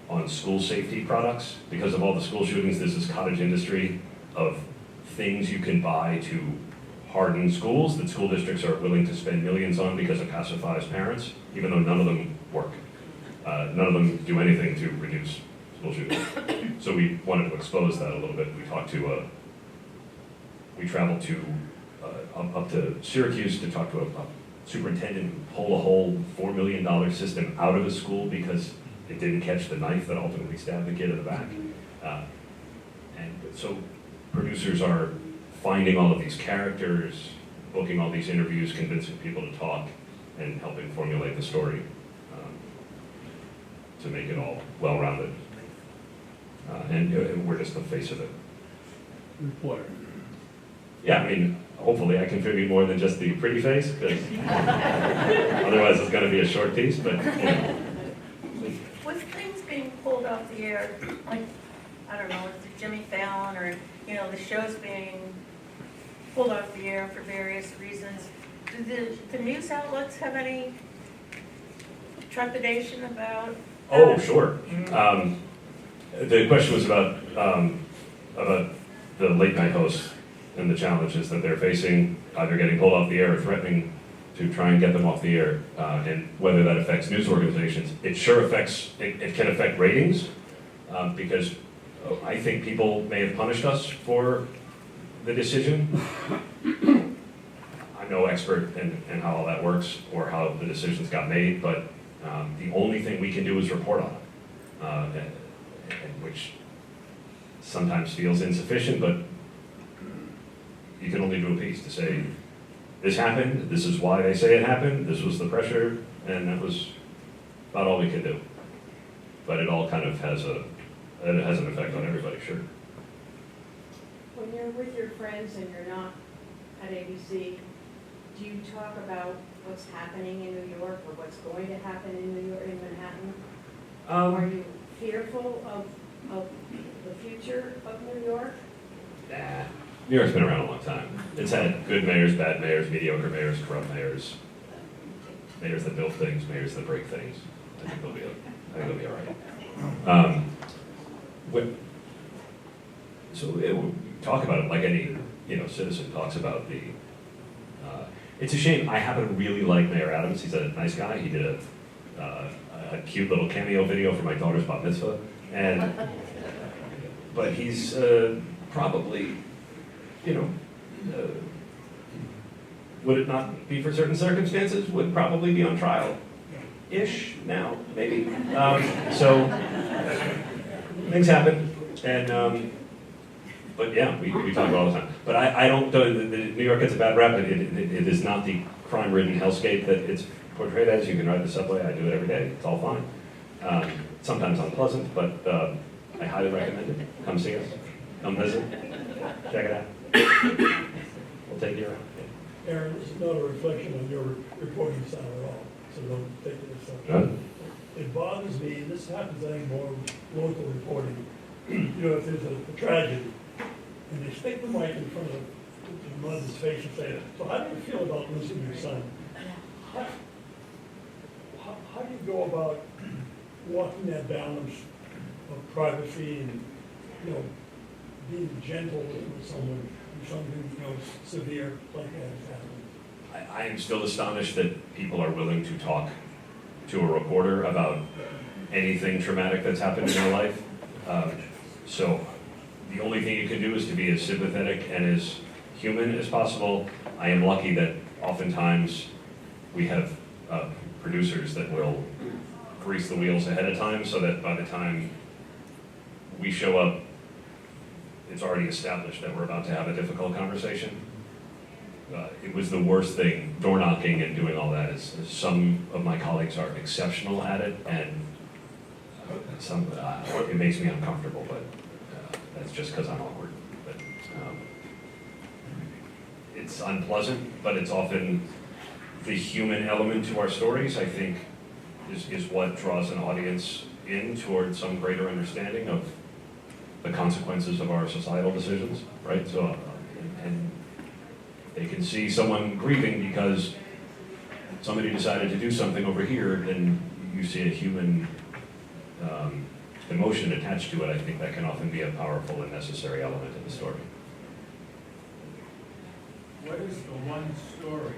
C: on school safety products. Because of all the school shootings, there's this cottage industry of things you can buy to harden schools that school districts are willing to spend millions on because it pacifies parents, even though none of them work. None of them do anything to reduce school shootings. So we wanted to expose that a little bit. We traveled to up to Syracuse to talk to a superintendent pull a whole $4 million system out of a school because it didn't catch the knife that ultimately stabbed the kid in the back. And so producers are finding all of these characters, booking all these interviews, convincing people to talk, and helping formulate the story to make it all well-rounded. And we're just the face of it.
F: Reporter.
C: Yeah, I mean, hopefully I contribute more than just the pretty face, because otherwise it's going to be a short piece, but, you know.
I: With things being pulled off the air, like, I don't know, is it Jimmy Fallon or, you know, the shows being pulled off the air for various reasons, do the news outlets have any trepidation about?
C: Oh, sure. The question was about the late night hosts and the challenges that they're facing, either getting pulled off the air or threatening to try and get them off the air, and whether that affects news organizations. It sure affects, it can affect ratings, because I think people may have punished us for the decision. I'm no expert in how all that works or how the decisions got made, but the only thing we can do is report on it, which sometimes feels insufficient, but you can only do a piece to say, this happened, this is why they say it happened, this was the pressure, and that was about all we can do. But it all kind of has an effect on everybody, sure.
M: When you're with your friends and you're not at ABC, do you talk about what's happening in New York or what's going to happen in New York, in Manhattan? Are you fearful of the future of New York?
C: Nah. New York's been around a long time. It's had good mayors, bad mayors, mediocre mayors, corrupt mayors, mayors that build things, mayors that break things. I think they'll be all right. We talk about it like any citizen talks about the. It's a shame. I happen to really like Mayor Adams. He's a nice guy. He did a cute little cameo video for my daughter's bat mitzvah, but he's probably. Would it not be for certain circumstances, would probably be on trial-ish now, maybe. So things happen, and but yeah, we talk about it all the time. But I don't. New York gets a bad rap. It is not the crime-ridden hellscape that it's portrayed as. You can ride the subway. I do it every day. It's all fine. Sometimes unpleasant, but I highly recommend it. Come see us. Come visit. Check it out. We'll take you around.
E: Aaron, this is not a reflection on your reporting style at all, so don't take it as such.
C: Good.
E: It bothers me, and this happens, I think, more with local reporting. If there's a tragedy, and they stick the mic in front of the mother's face and say, so how do you feel about losing your son? How do you go about walking that balance of privacy and, being gentle with someone, something, severe like that has happened?
C: I am still astonished that people are willing to talk to a reporter about anything traumatic that's happened in their life. So the only thing you can do is to be as sympathetic and as human as possible. I am lucky that oftentimes we have producers that will grease the wheels ahead of time so that by the time we show up, it's already established that we're about to have a difficult conversation. It was the worst thing, door knocking and doing all that. Some of my colleagues are exceptional at it, and it makes me uncomfortable, but that's just because I'm awkward. But it's unpleasant, but it's often the human element to our stories, I think, is what draws an audience in toward some greater understanding of the consequences of our societal decisions, right? So, and they can see someone grieving because somebody decided to do something over here, and you see a human emotion attached to it. I think that can often be a powerful and necessary element in the story.
N: What is the one story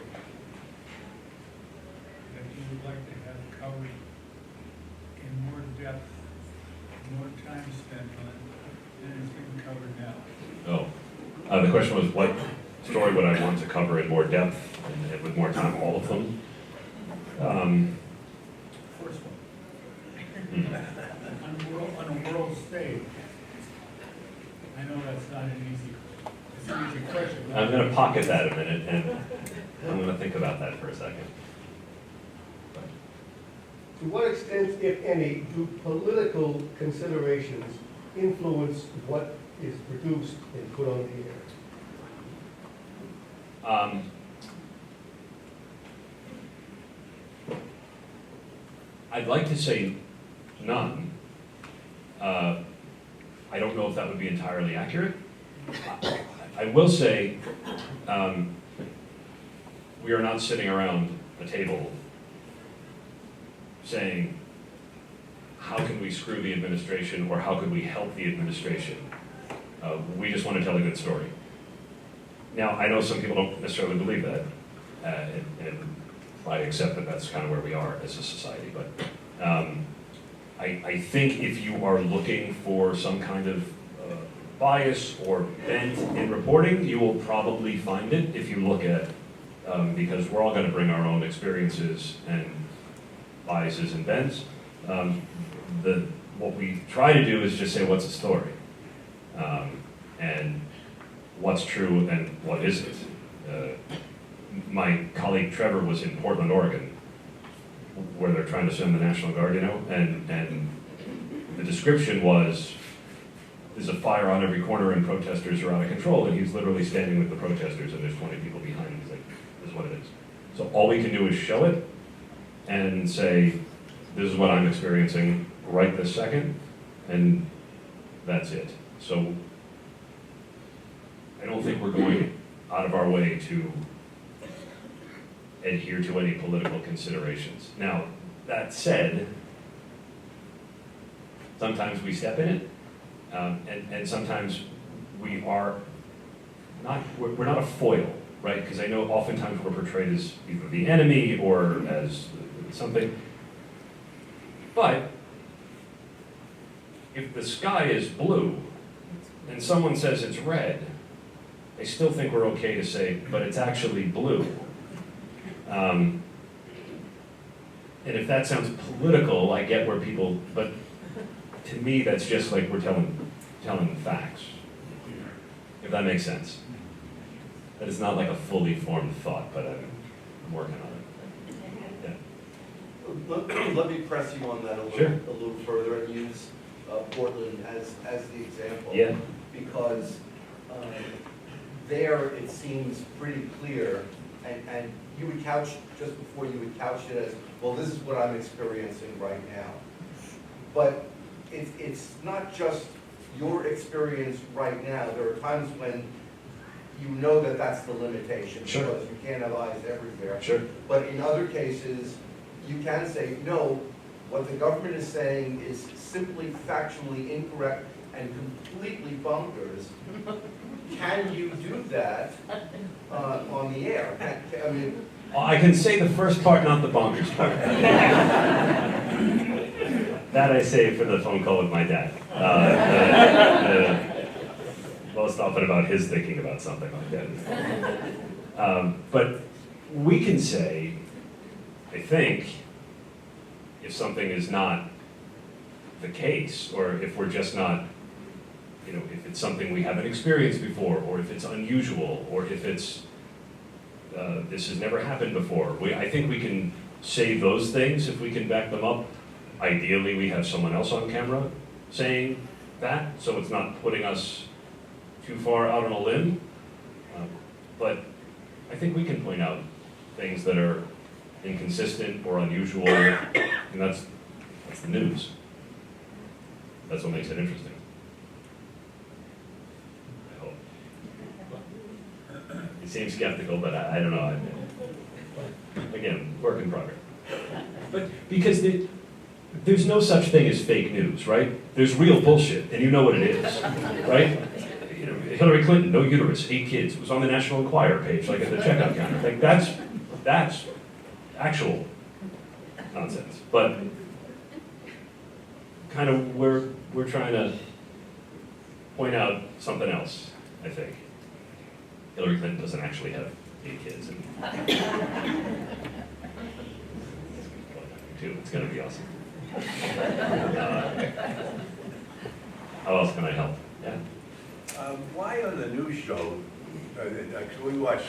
N: that you would like to have covered in more depth, more time spent on it than is being covered now?
C: Oh, the question was what story would I want to cover in more depth and with more time, all of them?
N: First one. On a world stage. I know that's not an easy question.
C: I'm going to pocket that a minute, and I'm going to think about that for a second.
O: To what extent, if any, do political considerations influence what is produced and put on the air?
C: I'd like to say none. I don't know if that would be entirely accurate. I will say we are not sitting around a table saying, how can we screw the administration or how could we help the administration? We just want to tell a good story. Now, I know some people don't necessarily believe that, and I accept that that's kind of where we are as a society, but I think if you are looking for some kind of bias or bent in reporting, you will probably find it if you look at, because we're all going to bring our own experiences and biases and bends. What we try to do is just say what's the story, and what's true and what isn't. My colleague Trevor was in Portland, Oregon, where they're trying to send the National Guard, and the description was, there's a fire on every corner and protesters are out of control, and he's literally standing with the protesters and there's 20 people behind him. He's like, this is what it is. So all we can do is show it and say, this is what I'm experiencing right this second, and that's it. So I don't think we're going out of our way to adhere to any political considerations. Now, that said, sometimes we step in it, and sometimes we are not, we're not a foil, right? Because I know oftentimes we're portrayed as either the enemy or as something. But if the sky is blue and someone says it's red, I still think we're okay to say, but it's actually blue. And if that sounds political, I get where people, but to me, that's just like we're telling facts, if that makes sense. That is not like a fully formed thought, but I'm working on it. Yeah.
J: Let me press you on that a little further and use Portland as the example.
C: Yeah.
J: Because there it seems pretty clear, and you would couch, just before you would couch it as, well, this is what I'm experiencing right now. But it's not just your experience right now. There are times when you know that that's the limitation,
C: Sure.
J: because you can't have eyes everywhere.
C: Sure.
J: But in other cases, you can say, no, what the government is saying is simply factually incorrect and completely bonkers. Can you do that on the air? I mean,
C: I can say the first part, not the bonkers part. That I say for the phone call with my dad. Most often about his thinking about something like that. But we can say, I think, if something is not the case, or if we're just not, if it's something we haven't experienced before, or if it's unusual, or if it's, this has never happened before. I think we can say those things if we can back them up. Ideally, we have someone else on camera saying that, so it's not putting us too far out on a limb. But I think we can point out things that are inconsistent or unusual, and that's the news. That's what makes it interesting. I hope. You seem skeptical, but I don't know. Again, work in progress. But because there's no such thing as fake news, right? There's real bullshit, and you know what it is, right? Hillary Clinton, no uterus, 8 kids. It was on the National Enquirer page, like at the checkout counter. Like that's actual nonsense. But kind of we're trying to point out something else, I think. Hillary Clinton doesn't actually have 8 kids. And it's going to be awesome. How else can I help? Yeah.
P: Why on the news show, actually we watched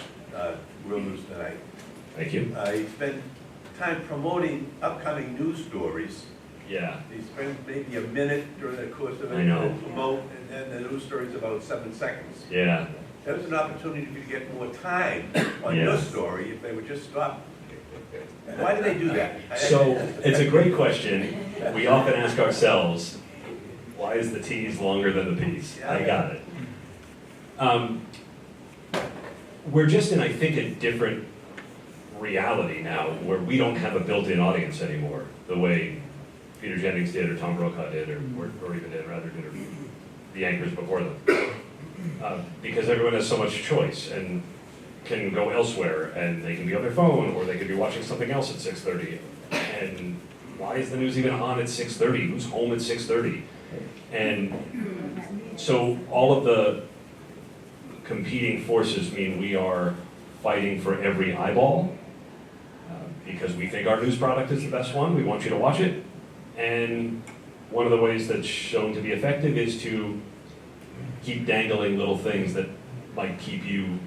P: Real News Tonight.
C: Thank you.
P: He spent time promoting upcoming news stories.
C: Yeah.
P: He spent maybe a minute during the course of it.
C: I know.
P: To promote, and then the news story's about 7 seconds.
C: Yeah.
P: That was an opportunity to get more time on your story if they would just stop. Why do they do that?
C: So, it's a great question. We often ask ourselves, why is the T's longer than the P's? I got it. We're just in, I think, a different reality now where we don't have a built-in audience anymore, the way Peter Jennings did, or Tom Brokaw did, or even Dan Rather did, or the anchors before them. Because everyone has so much choice and can go elsewhere, and they can be on their phone, or they could be watching something else at 6:30. And why is the news even on at 6:30? Who's home at 6:30? And so all of the competing forces mean we are fighting for every eyeball because we think our news product is the best one. We want you to watch it. And one of the ways that's shown to be effective is to keep dangling little things that might keep you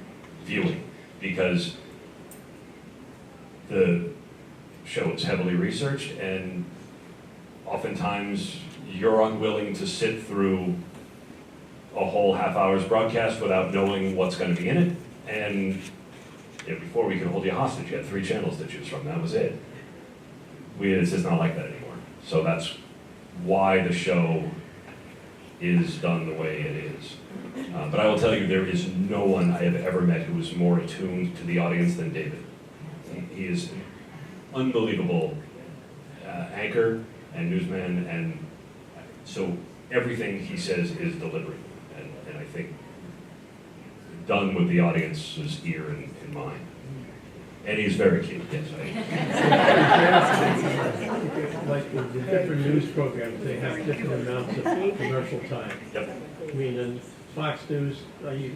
C: viewing, because the show is heavily researched, and oftentimes you're unwilling to sit through a whole half hour's broadcast without knowing what's going to be in it. And before we could hold you hostage, you had 3 channels to choose from. That was it. It's just not like that anymore. So that's why the show is done the way it is. But I will tell you, there is no one I have ever met who is more attuned to the audience than David. He is an unbelievable anchor and newsman, and so everything he says is deliberate, and I think done with the audience's ear in mind. And he's very cute, yes.
F: Like the different news programs, they have different amounts of commercial time.
C: Yep.
F: I mean, in Fox News, by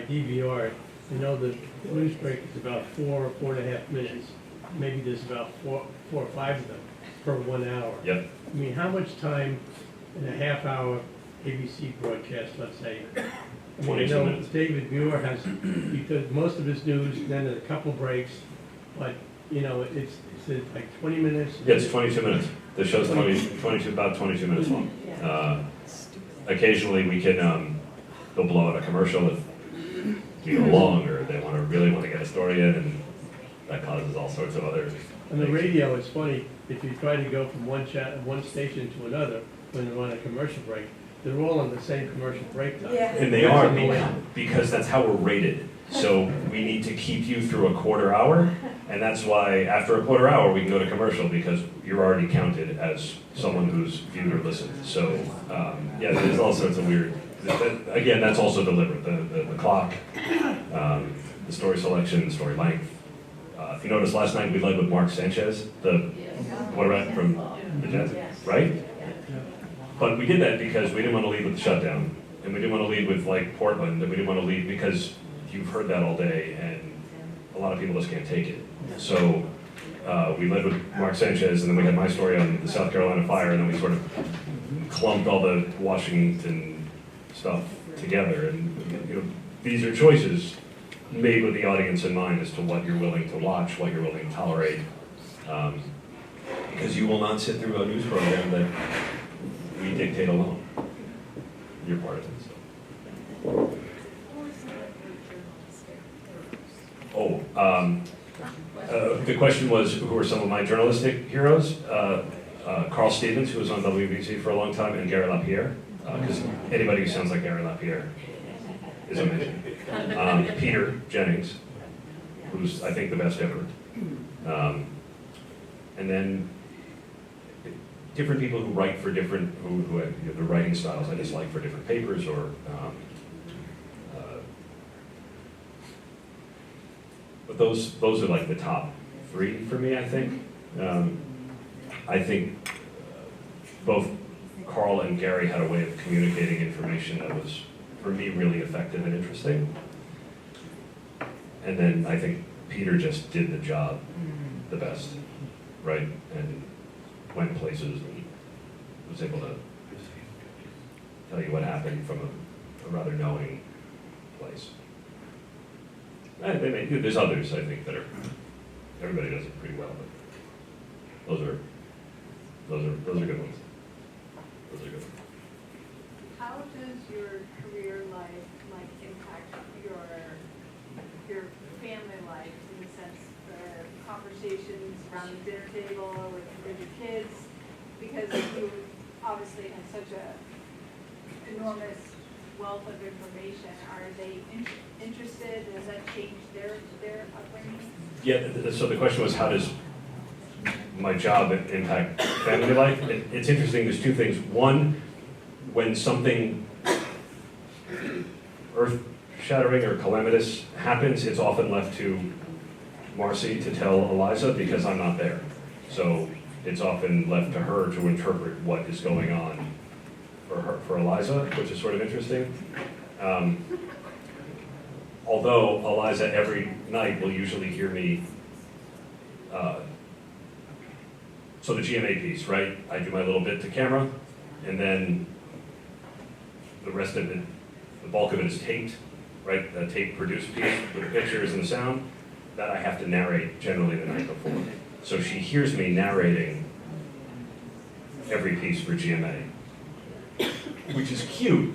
F: DVR, the news break is about 4 or 4.5 minutes. Maybe there's about four or five of them per 1 hour.
C: Yep.
F: I mean, how much time in a half-hour ABC broadcast, let's say? I
C: 22 minutes.
F: David Muir has, because most of his news, then a couple breaks, but, it's like 20 minutes?
C: Yeah, it's 22 minutes. The show's about 22 minutes long. Occasionally we can, they'll blow out a commercial if we go long, or they really want to get a story in, and that causes all sorts of other
F: On the radio, it's funny, if you try to go from one station to another, when they're on a commercial break, they're all on the same commercial break time.
I: Yeah.
C: And they are, because that's how we're rated. So we need to keep you through a quarter hour, and that's why after a quarter hour we can go to commercial, because you're already counted as someone who's viewed or listened. So there's all sorts of weird, again, that's also deliberate. The clock, the story selection, the story length. If you noticed last night we led with Mark Sanchez, the quarterback from the Jets, right? But we did that because we didn't want to lead with the shutdown, and we didn't want to lead with Portland, and we didn't want to lead because you've heard that all day, and a lot of people just can't take it. So we led with Mark Sanchez, and then we had my story on the South Carolina fire, and then we sort of clumped all the Washington stuff together. And these are choices made with the audience in mind as to what you're willing to watch, what you're willing to tolerate, because you will not sit through a news program that we dictate alone. You're part of it. The question was, who are some of my journalistic heroes? Carl Stevens, who was on WBC for a long time, and Gary LaPierre, because anybody who sounds like Gary LaPierre is amazing. Peter Jennings, who's, I think, the best ever. And then different people who write for different, who have the writing styles I just like for different papers, or but those are like the top 3 for me, I think. I think both Carl and Gary had a way of communicating information that was, for me, really effective and interesting. And then I think Peter just did the job the best, right? And went places and was able to tell you what happened from a rather knowing place. And there's others, I think, that are, everybody does it pretty well, but those are good ones. Those are good ones.
D: How does your career life impact your family life, in the sense the conversations around the dinner table with your kids? Because you obviously have such a enormous wealth of information. Are they interested? Does that change their upbringing?
C: Yeah, so the question was, how does my job impact family life? It's interesting, there's two things. One, when something earth-shattering or calamitous happens, it's often left to Marcy to tell Eliza because I'm not there. So it's often left to her to interpret what is going on for Eliza, which is sort of interesting. Although Eliza every night will usually hear me, so the GMA piece, right? I do my little bit to camera, and then the rest of it, the bulk of it is taped, right? The tape produced piece with the pictures and the sound, that I have to narrate generally the night before. So she hears me narrating every piece for GMA, which is cute,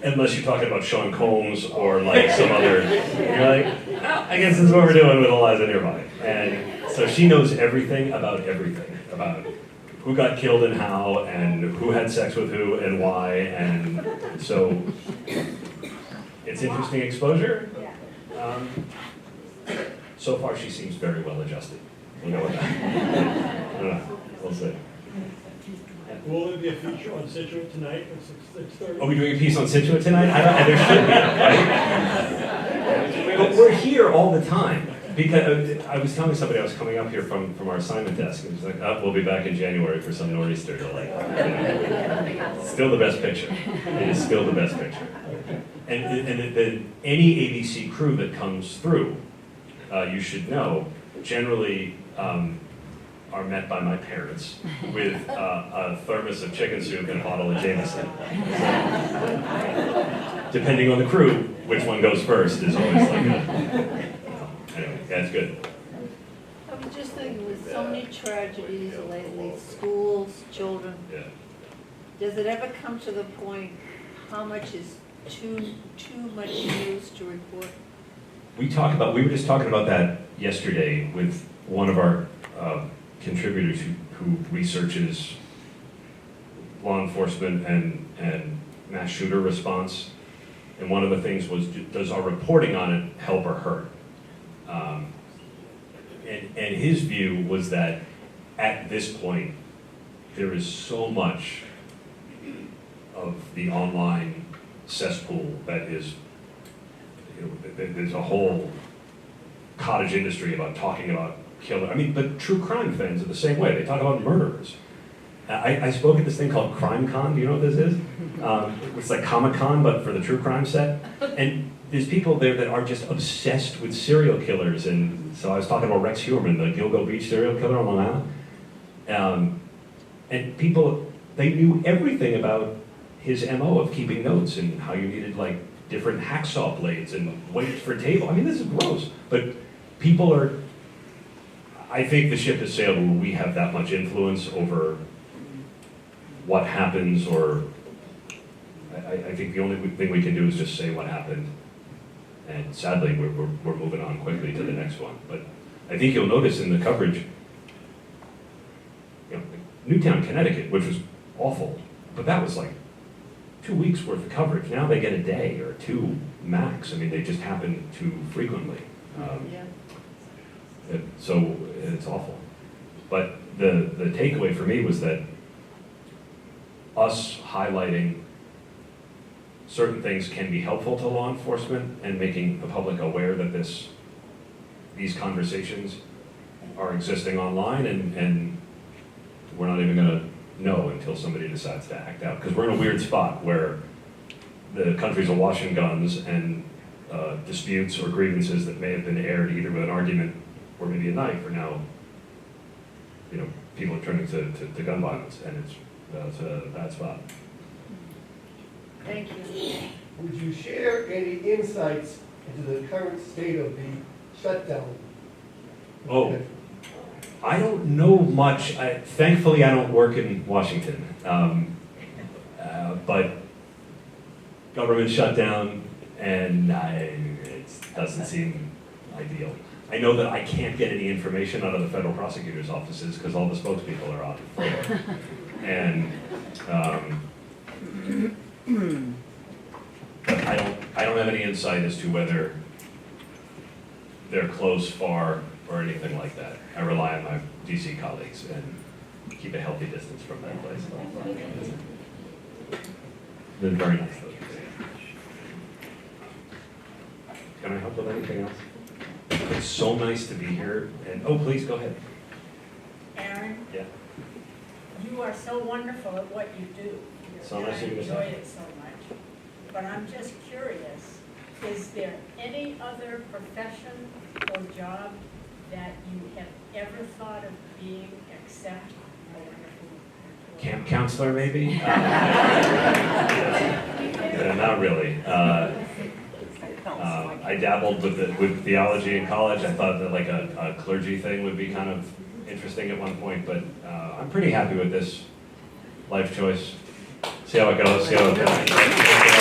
C: unless you're talking about Sean Combs or like some other, you're like, oh, I guess this is what we're doing with Eliza nearby. And so she knows everything, about who got killed and how, and who had sex with who and why, and so it's interesting exposure. So far she seems very well adjusted. You know what I don't know, we'll see.
E: Will there be a feature on Scituate tonight at 6:30?
C: Are we doing a piece on Scituate tonight? There should be, right? But we're here all the time. Because I was telling somebody I was coming up here from our assignment desk, and it was like, oh, we'll be back in January for some nor'easter. Like, still the best picture. It is still the best picture. And any ABC crew that comes through, you should know, generally are met by my parents with a thermos of chicken soup and a bottle of Jameson. So, depending on the crew, which one goes first is always like a... Anyway, that's good.
Q: I'm just thinking, with so many tragedies lately, schools, children, does it ever come to the point how much is too much news to report?
C: We were just talking about that yesterday with one of our contributors who researches law enforcement and mass shooter response. And one of the things was, does our reporting on it help or hurt? And his view was that at this point, there is so much of the online cesspool that is, there's a whole cottage industry about talking about killer. I mean, but true crime fans are the same way. They talk about murderers. I spoke at this thing called Crime Con. Do you know what this is? It's like Comic-Con, but for the true crime set. And there's people there that are just obsessed with serial killers. And so I was talking about Rex Heuermann, the Gilgo Beach serial killer on Long Island. And people, they knew everything about his MO of keeping notes and how you needed like different hacksaw blades and weights for table. I mean, this is gross. But people are, I think the ship has sailed when we have that much influence over what happens, or I think the only thing we can do is just say what happened. And sadly, we're moving on quickly to the next one. But I think you'll notice in the coverage, Newtown, Connecticut, which was awful, but that was like 2 weeks worth of coverage. Now they get a day or two max. I mean, they just happen too frequently. So it's awful. But the takeaway for me was that us highlighting certain things can be helpful to law enforcement and making the public aware that these conversations are existing online, and we're not even going to know until somebody decides to act out. Because we're in a weird spot where the country's awash in guns, and disputes or grievances that may have been aired either with an argument or maybe a knife are now, people are turning to gun violence, and it's a bad spot.
Q: Thank you.
O: Would you share any insights into the current state of the shutdown?
C: Oh, I don't know much. Thankfully, I don't work in Washington. But government shutdown, and it doesn't seem ideal. I know that I can't get any information out of the federal prosecutor's offices because all the spokespeople are on floor. And but I don't have any insight as to whether they're close, far, or anything like that. I rely on my DC colleagues and keep a healthy distance from that place. Been very nice though. Can I help with anything else? It's so nice to be here, and, oh, please, go ahead.
M: Aaron,
C: Yeah.
M: you are so wonderful at what you do.
C: So nice of you to say.
M: I enjoy it so much. But I'm just curious, is there any other profession or job that you have ever thought of being except a wonderful
C: Camp counselor, maybe? Not really. I dabbled with theology in college. I thought that like a clergy thing would be kind of interesting at one point, but I'm pretty happy with this life choice. See how it goes. See how it goes.